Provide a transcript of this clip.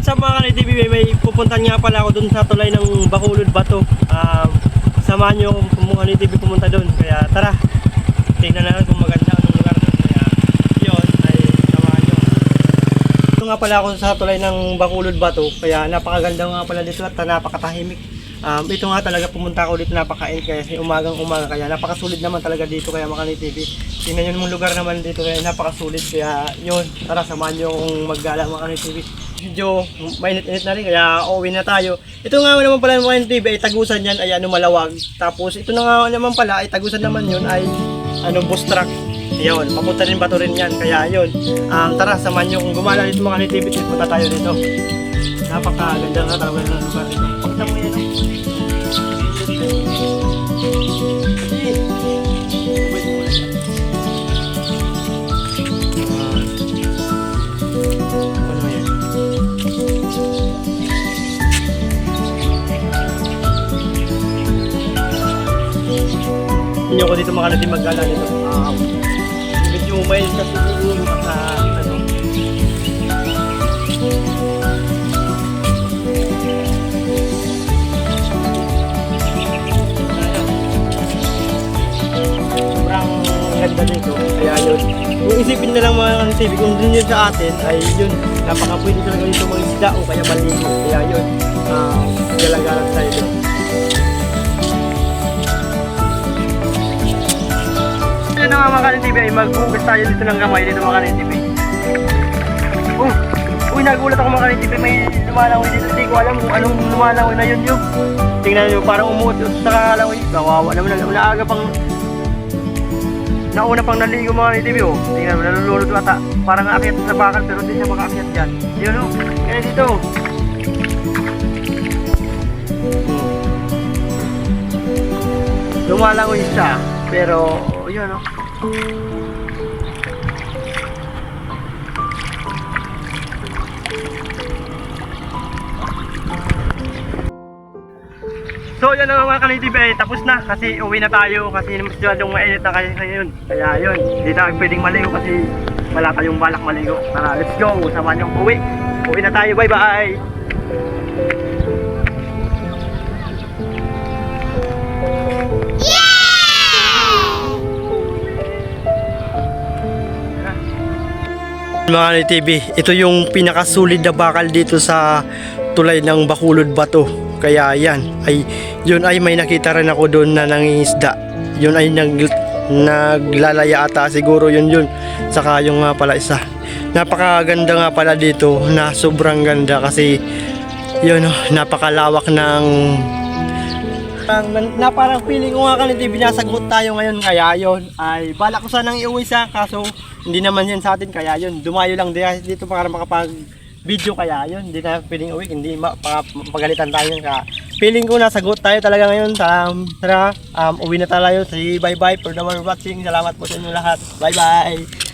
what's up mga ka-TV? May pupuntahan nga pala ako dun sa tulay ng Bacolod Bato. Samahan nyo kung mga ka-TV pumunta dun. Kaya tara, tingnan na lang kung maganda anong lugar dun. Kaya yun, ay samahan nyo. Ito nga pala ako sa tulay ng Bacolod Bato. Kaya napakaganda nga pala dito at napakatahimik. Ito nga talaga pumunta ako dito, napaka-end kasi umagang umaga, kaya napakasulit naman talaga dito. Kaya mga ka-TV, tingnan nyo yung lugar naman dito, kaya napakasulit. Kaya yun, tara samahan nyo kung maggala mga ka-TV. Medyo mainit-init na rin, kaya uuwi na tayo. Ito nga naman pala mga ka-TV ay tagusan yan, ay malawag. Tapos ito na nga naman pala ay tagusan naman yun ay bus truck. Yun, papunta rin Bato rin yan, kaya yun. Tara samahan nyo kung gumala dito mga ka-TV, punta tayo dito. Napakaganda nga talaga ng lugar dito. Pagkita mo yan, hindi ako dito makalating maggala nito. Medyo may sa siguro sa ano. Sobrang ganda dito. Kaya yun. Kung isipin na lang mga TV, kung dun yun sa atin, ay yun. Napaka-pwede talaga dito mga isda o kaya maligo. Kaya yun. Galagalan tayo dun. Yun na mga ka-TV ay mag-ugas tayo dito ng gamay dito mga ka-TV. Uy, nagulat ako mga ka-TV, may lumalangoy dito. Hindi ko alam kung anong lumalangoy na yun yun. Tingnan nyo, parang umutot sa kalangoy. Kawawa naman, naaga pang nauna pang naligo mga ka-TV. Tingnan mo, nalululot ata. Parang aakyat sa bakal pero hindi siya makaakyat dyan. Yun o, kaya dito. Lumalangoy siya, pero yun o. So yun na mga ka-TV ay tapos na kasi uwi na tayo kasi masyadong mainit na kayo ngayon. Kaya yun, hindi na pwedeng maligo kasi wala tayong balak maligo. Tara, let's go, samahan yung uwi. Uwi na tayo, bye bye. Mga ka-TV, ito yung pinakasulid na bakal dito sa tulay ng Bacolod Bato. Kaya yan, yun ay may nakita rin ako doon na nangingisda. Yun ay naglalaya ata siguro yun. Saka yung nga pala isa. Napakaganda nga pala dito na sobrang ganda kasi yun napakalawak ng na parang feeling ko nga ka-TV nasagot tayo ngayon. Kaya yun ay balak ko sanang iuwi sa kaso hindi naman yan sa atin, kaya yun dumayo lang dito para makapag video. Kaya yun hindi na pwedeng uwi, hindi mapagalitan tayo. Kaya feeling ko nasagot tayo talaga ngayon. Tara, uwi na tayo. Say bye bye for the one watching. Salamat po sa inyo lahat, bye bye.